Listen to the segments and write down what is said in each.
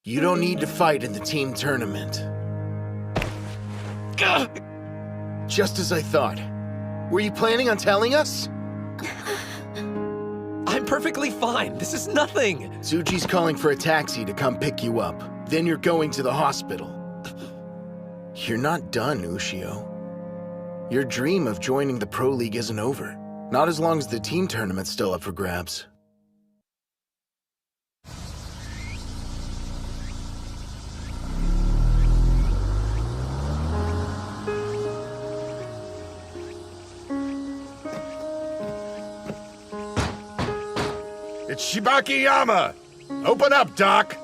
You don't need to fight in the team tournament. Just as I thought. Were you planning on telling us? I'm perfectly fine. This is nothing. Tsuji's calling for a taxi to come pick you up. Then you're going to the hospital. You're not done, Ushio. Your dream of joining the Pro League isn't over. Not as long as the team tournament's still up for grabs. It's Shibakiyama! Open up, Doc!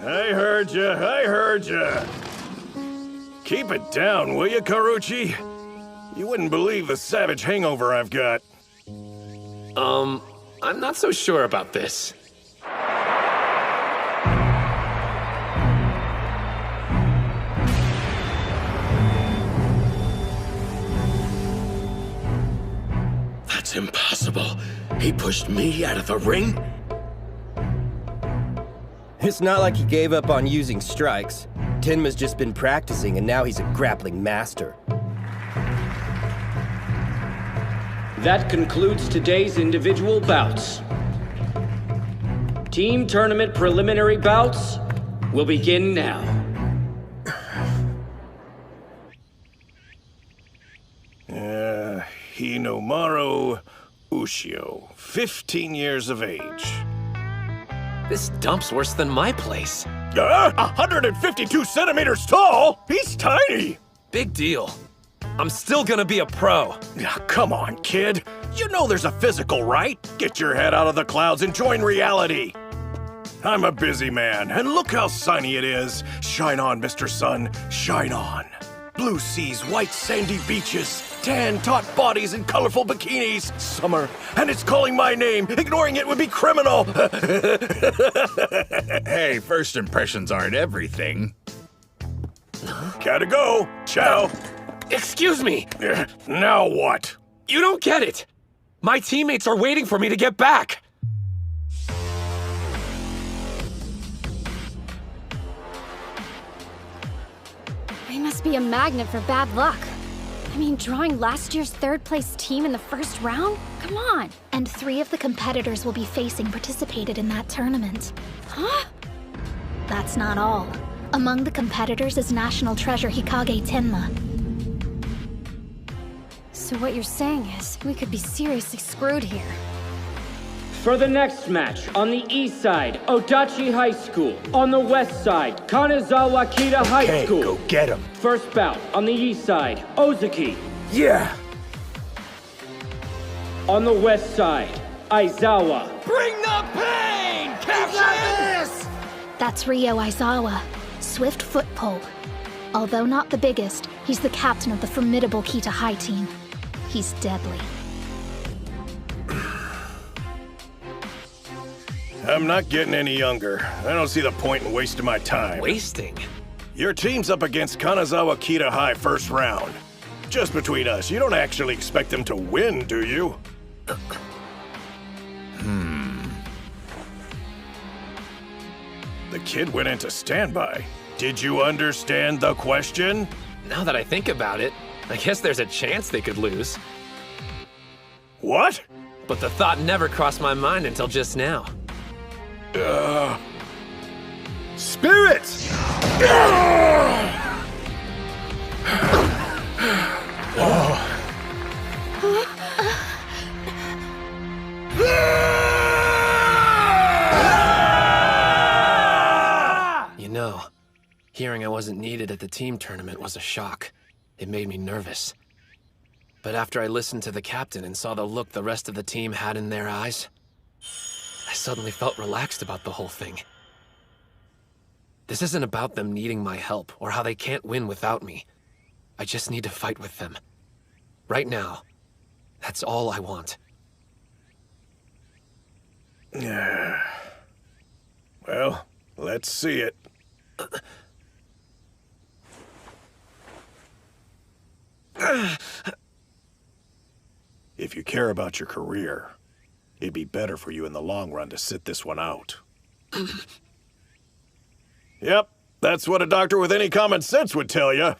I heard ya. Keep it down, will you, Karuchi? You wouldn't believe the savage hangover I've got. I'm not so sure about this. That's impossible. He pushed me out of the ring? It's not like he gave up on using strikes. Tenma's just been practicing, and now he's a grappling master. That concludes today's individual bouts. Team tournament preliminary bouts will begin now. Hinomaru Ushio, 15 years of age. This dump's worse than my place. 152 centimeters tall? He's tiny! Big deal. I'm still gonna be a pro. Come on, kid. You know there's a physical, right? Get your head out of the clouds and join reality. I'm a busy man, and look how sunny it is. Shine on, Mr. Sun, shine on. Blue seas, white sandy beaches, tan taut bodies and colorful bikinis. Summer, and it's calling my name. Ignoring it would be criminal. Hey, first impressions aren't everything. Gotta go. Ciao. Excuse me! Now what? You don't get it! My teammates are waiting for me to get back! He must be a magnet for bad luck. I mean, drawing last year's third-place team in the first round? Come on! And 3 of the competitors we'll be facing participated in that tournament. Huh? That's not all. Among the competitors is National Treasure Hikage Tenma. So what you're saying is, we could be seriously screwed here. For the next match, on the east side, Odachi High School. On the west side, Kanazawa Kita High School. Go get him. First bout, on the east side, Ozaki. Yeah! On the west side, Aizawa. Bring the pain, Captain! That's Ryo Aizawa, swift foot pole. Although not the biggest, he's the captain of the formidable Kita High team. He's deadly. I'm not getting any younger. I don't see the point in wasting my time. Wasting? Your team's up against Kanazawa Kita High first round. Just between us, you don't actually expect them to win, do you? The kid went into standby. Did you understand the question? Now that I think about it, I guess there's a chance they could lose. What? But the thought never crossed my mind until just now. Spirits! You know, hearing I wasn't needed at the team tournament was a shock. It made me nervous. But after I listened to the captain and saw the look the rest of the team had in their eyes, I suddenly felt relaxed about the whole thing. This isn't about them needing my help or how they can't win without me. I just need to fight with them. Right now, that's all I want. Well, let's see it. If you care about your career, it'd be better for you in the long run to sit this one out. Yep, that's what a doctor with any common sense would tell you.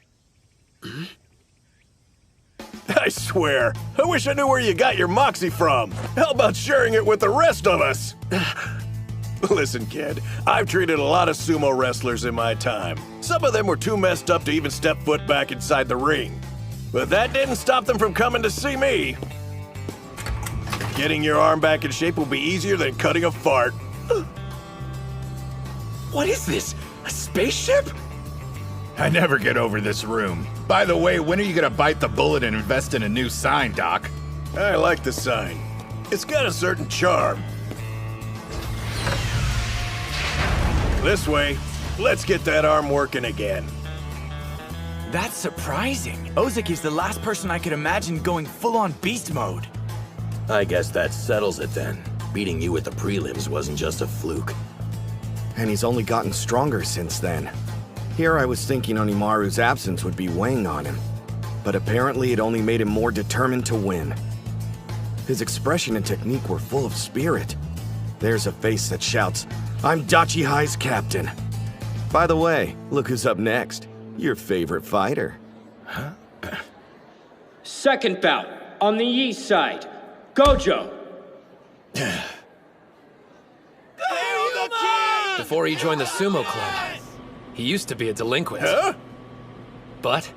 I swear, I wish I knew where you got your moxie from. How about sharing it with the rest of us? Listen, kid, I've treated a lot of sumo wrestlers in my time. Some of them were too messed up to even step foot back inside the ring. But that didn't stop them from coming to see me. Getting your arm back in shape will be easier than cutting a fart. What is this? A spaceship? I never get over this room. By the way, when are you gonna bite the bullet and invest in a new sign, Doc? I like the sign. It's got a certain charm. This way, let's get that arm working again. That's surprising. Ozeki is the last person I could imagine going full-on beast mode. I guess that settles it then. Beating you at the prelims wasn't just a fluke. And he's only gotten stronger since then. Here I was thinking Hinomaru's absence would be weighing on him. But apparently it only made him more determined to win. His expression and technique were full of spirit. There's a face that shouts, "I'm Dachi High's captain." By the way, look who's up next. Your favorite fighter. Second bout, on the east side, Gojo. Before he joined the Sumo Club, he used to be a delinquent. Huh? But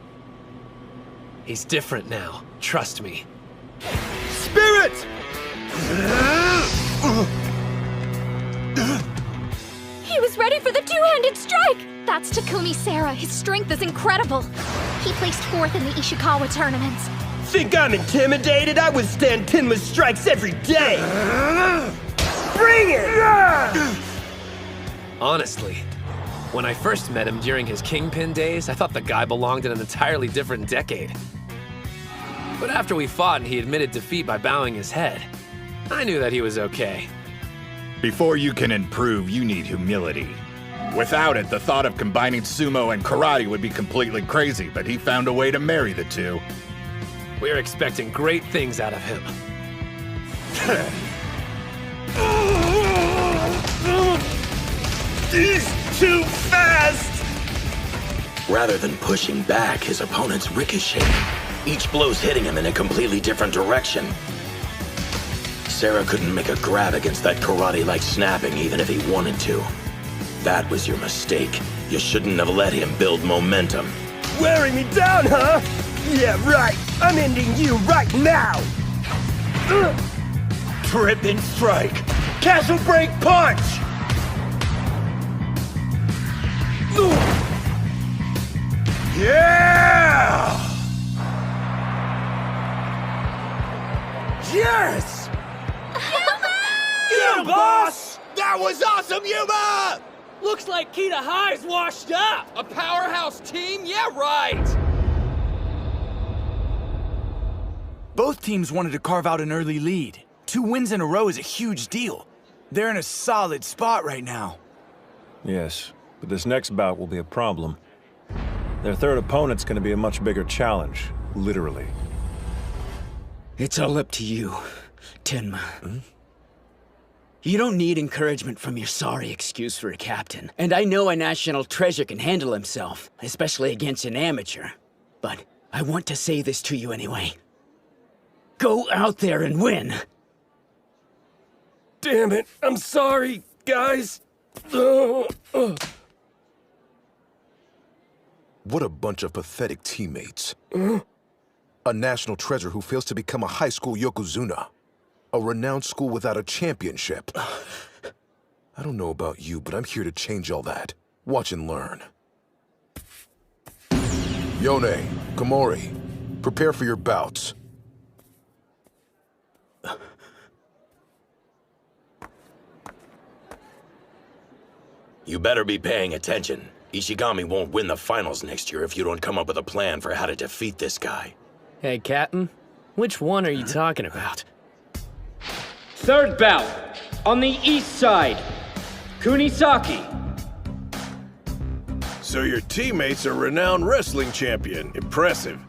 he's different now, trust me. Spirit! He was ready for the two-handed strike! That's Takumi Sara. His strength is incredible. He placed 4th in the Ishikawa tournaments. Think I'm intimidated? I withstand Tenma's strikes every day! Bring it! Honestly, when I first met him during his Kingpin days, I thought the guy belonged in an entirely different decade. But after we fought and he admitted defeat by bowing his head, I knew that he was okay. Before you can improve, you need humility. Without it, the thought of combining sumo and karate would be completely crazy, but he found a way to marry the two. We're expecting great things out of him. He's too fast! Rather than pushing back, his opponent's ricocheting. Each blow's hitting him in a completely different direction. Sara couldn't make a grab against that karate-like snapping even if he wanted to. That was your mistake. You shouldn't have let him build momentum. Wearing me down, huh? Yeah, right. I'm ending you right now! Trip and strike. Castle break punch! Yeah! Yes! Get him, boss! That was awesome, Yuma! Looks like Kita High's washed up! A powerhouse team? Yeah, right! Both teams wanted to carve out an early lead. 2 wins in a row is a huge deal. They're in a solid spot right now. Yes, but this next bout will be a problem. Their third opponent's gonna be a much bigger challenge, literally. It's all up to you, Tenma. You don't need encouragement from your sorry excuse for a captain. And I know a national treasure can handle himself, especially against an amateur. But I want to say this to you anyway. Go out there and win! Damn it, I'm sorry, guys. What a bunch of pathetic teammates. A national treasure who fails to become a high school yokozuna. A renowned school without a championship. I don't know about you, but I'm here to change all that. Watch and learn. Yone, Komori, prepare for your bouts. You better be paying attention. Ishigami won't win the finals next year if you don't come up with a plan for how to defeat this guy. Hey, Captain. Which one are you talking about? Third bout, on the east side, Kunisaki. So your teammate's a renowned wrestling champion. Impressive.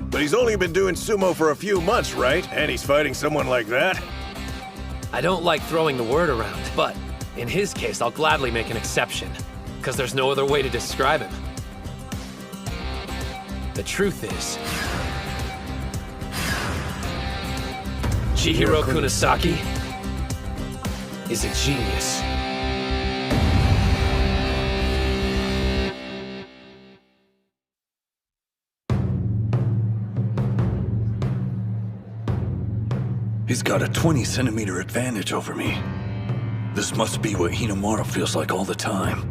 But he's only been doing sumo for a few months, right? And he's fighting someone like that? I don't like throwing the word around, but In his case, I'll gladly make an exception, because there's no other way to describe him. The truth is, Chihiro Kunisaki is a genius. He's got a 20-centimeter advantage over me. This must be what Hinomaru feels like all the time.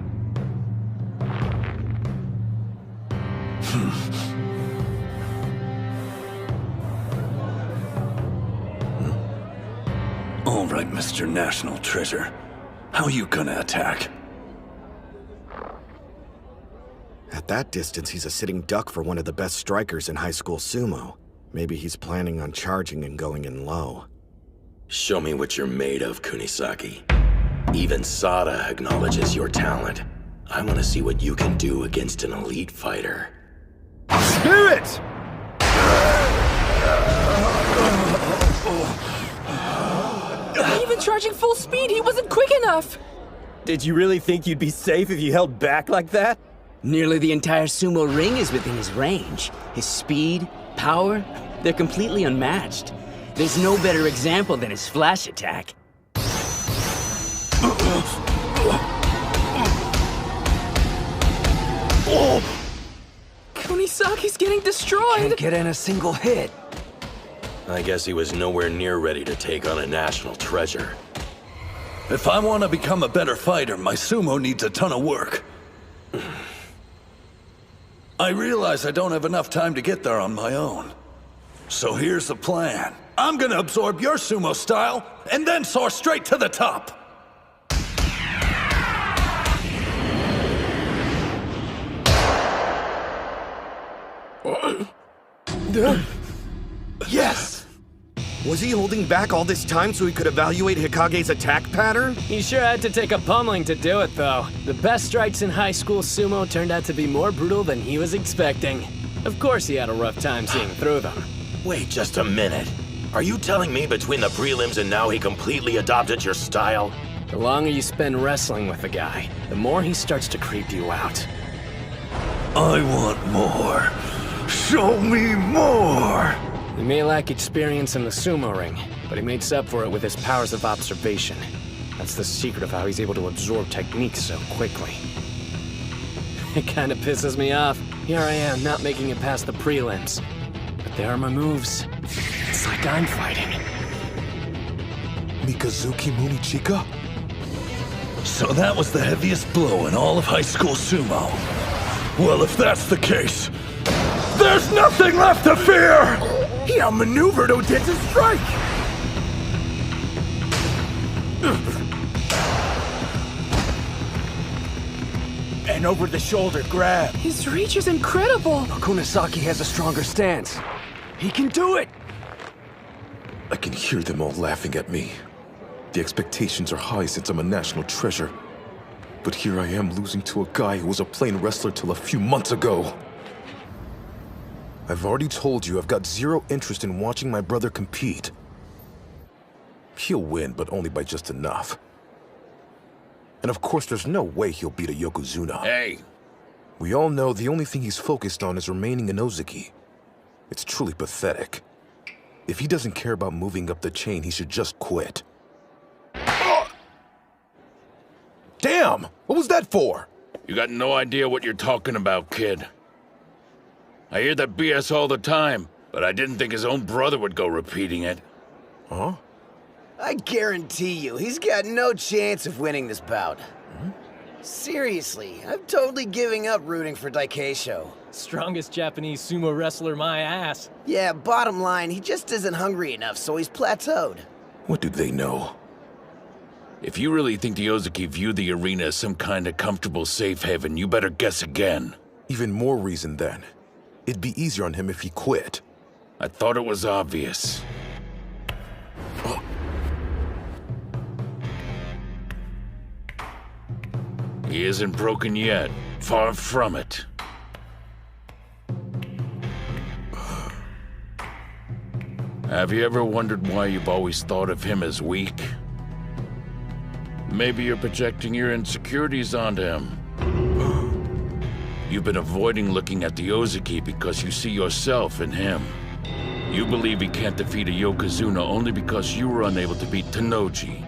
All right, Mr. National Treasure. How you gonna attack? At that distance, he's a sitting duck for one of the best strikers in high school sumo. Maybe he's planning on charging and going in low. Show me what you're made of, Kunisaki. Even Sada acknowledges your talent. I want to see what you can do against an elite fighter. Spirit! Even charging full speed, he wasn't quick enough! Did you really think you'd be safe if you held back like that? Nearly the entire sumo ring is within his range. His speed, power, they're completely unmatched. There's no better example than his flash attack. Kunisaki's getting destroyed! Can't get in a single hit. I guess he was nowhere near ready to take on a national treasure. If I want to become a better fighter, my sumo needs a ton of work. I realize I don't have enough time to get there on my own. So here's the plan. I'm gonna absorb your sumo style, and then soar straight to the top. Yes! Was he holding back all this time so he could evaluate Hikage's attack pattern? He sure had to take a pummeling to do it, though. The best strikes in high school sumo turned out to be more brutal than he was expecting. Of course he had a rough time seeing through them. Wait just a minute. Are you telling me between the prelims and now he completely adopted your style? The longer you spend wrestling with a guy, the more he starts to creep you out. I want more. Show me more! He may lack experience in the sumo ring, but he makes up for it with his powers of observation. That's the secret of how he's able to absorb techniques so quickly. It kinda pisses me off. Here I am, not making it past the prelims. But there are my moves. It's like I'm fighting. Mikazuki Munichika? So that was the heaviest blow in all of high school sumo. Well, if that's the case, there's nothing left to fear! He outmaneuvered Odeta's strike! An over-the-shoulder grab. His reach is incredible! Kunisaki has a stronger stance. He can do it! I can hear them all laughing at me. The expectations are high since I'm a national treasure. But here I am losing to a guy who was a plain wrestler till a few months ago. I've already told you I've got zero interest in watching my brother compete. He'll win, but only by just enough. And of course, there's no way he'll beat a Yokozuna. Hey! We all know the only thing he's focused on is remaining in Ozuki. It's truly pathetic. If he doesn't care about moving up the chain, he should just quit. Damn! What was that for? You got no idea what you're talking about, kid. I hear that BS all the time, but I didn't think his own brother would go repeating it. Huh? I guarantee you, he's got no chance of winning this bout. Seriously, I'm totally giving up rooting for Daikeisho. Strongest Japanese sumo wrestler, my ass. Yeah, bottom line, he just isn't hungry enough, so he's plateaued. What do they know? If you really think the Ozuki view the arena as some kind of comfortable safe haven, you better guess again. Even more reason then. It'd be easier on him if he quit. I thought it was obvious. He isn't broken yet. Far from it. Have you ever wondered why you've always thought of him as weak? Maybe you're projecting your insecurities onto him. You've been avoiding looking at the Ozeki because you see yourself in him. You believe he can't defeat a Yokozuna only because you were unable to beat Tennoji.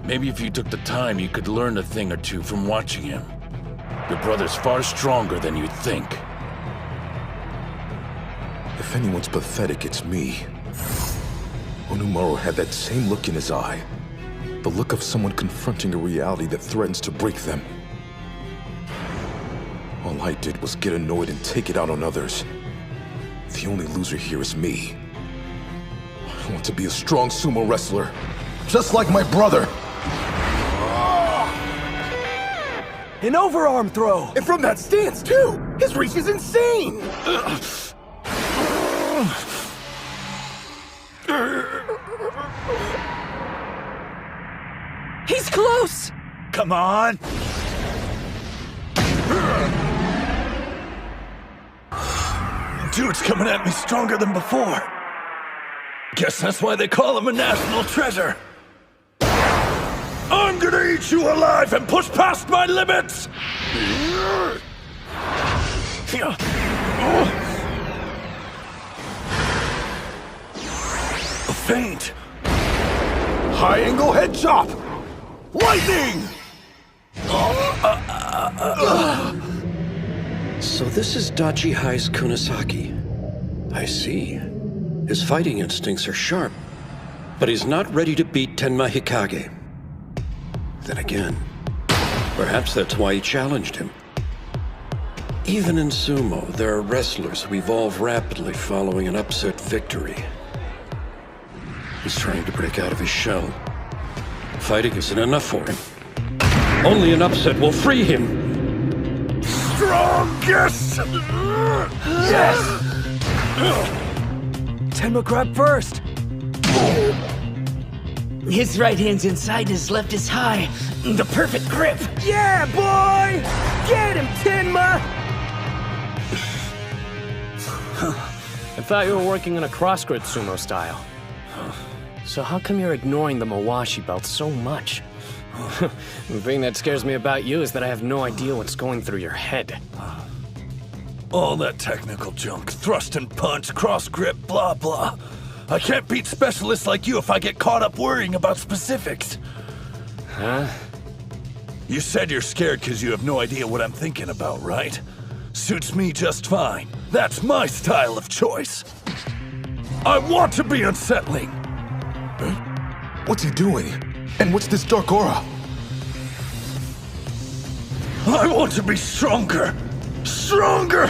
Maybe if you took the time, you could learn a thing or two from watching him. Your brother's far stronger than you think. If anyone's pathetic, it's me. Hinomaru had that same look in his eye. The look of someone confronting a reality that threatens to break them. All I did was get annoyed and take it out on others. The only loser here is me. I want to be a strong sumo wrestler, just like my brother. An overarm throw! And from that stance, too! His reach is insane! He's close! Come on! Dude's coming at me stronger than before. Guess that's why they call him a national treasure. I'm gonna eat you alive and push past my limits! A feint. High angle head chop! Lightning! So this is Dachi High's Kunisaki. I see. His fighting instincts are sharp, but he's not ready to beat Tenma Hikage. Then again, perhaps that's why he challenged him. Even in sumo, there are wrestlers who evolve rapidly following an upset victory. He's trying to break out of his shell. Fighting isn't enough for him. Only an upset will free him. Strongest! Yes! Tenma grab first! His right hand's inside, his left is high. The perfect grip! Yeah, boy! Get him, Tenma! I thought you were working in a cross-grip sumo style. So how come you're ignoring the Mawashi belt so much? The thing that scares me about you is that I have no idea what's going through your head. All that technical junk, thrust and punch, cross grip, blah blah. I can't beat specialists like you if I get caught up worrying about specifics. Huh? You said you're scared because you have no idea what I'm thinking about, right? Suits me just fine. That's my style of choice. I want to be unsettling. Huh? What's he doing? And what's this dark aura? I want to be stronger. Stronger!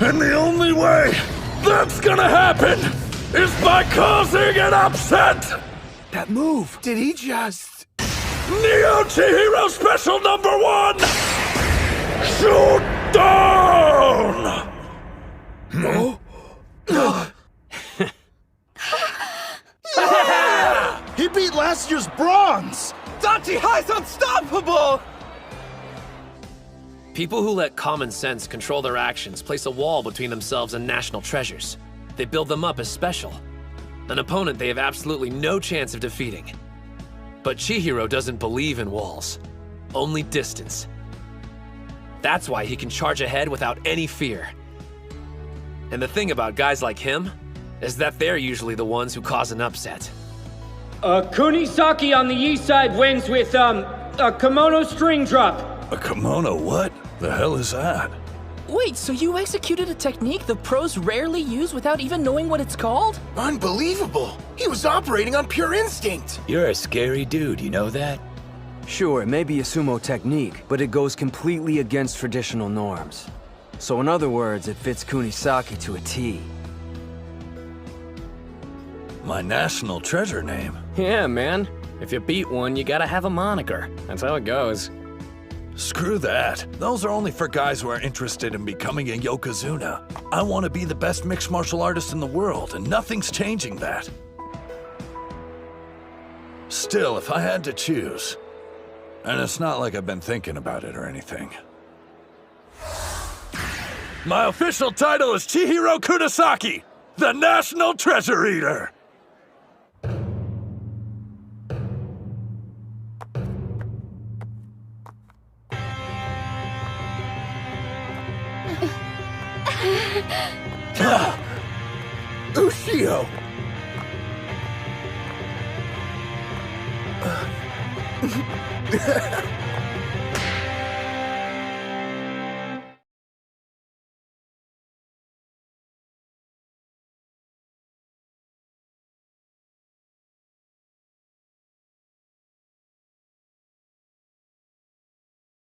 And the only way that's gonna happen is by causing an upset! That move! Did he just... Neo Chihiro Special Number 1! Shoot down! No? He beat last year's bronze! Dachi High's unstoppable! People who let common sense control their actions place a wall between themselves and national treasures. They build them up as special. An opponent they have absolutely no chance of defeating. But Chihiro doesn't believe in walls, only distance. That's why he can charge ahead without any fear. And the thing about guys like him is that they're usually the ones who cause an upset. Kunisaki on the east side wins with, a kimono string drop. A kimono what? The hell is that? Wait, so you executed a technique the pros rarely use without even knowing what it's called? Unbelievable! He was operating on pure instinct! You're a scary dude, you know that? Sure, it may be a sumo technique, but it goes completely against traditional norms. So in other words, it fits Kunisaki to a T. My national treasure name? Yeah, man. If you beat one, you gotta have a moniker. That's how it goes. Screw that. Those are only for guys who are interested in becoming a Yokozuna. I want to be the best mixed martial artist in the world, and nothing's changing that. Still, if I had to choose, and it's not like I've been thinking about it or anything. My official title is Chihiro Kunisaki, the National Treasure Eater! Ushio!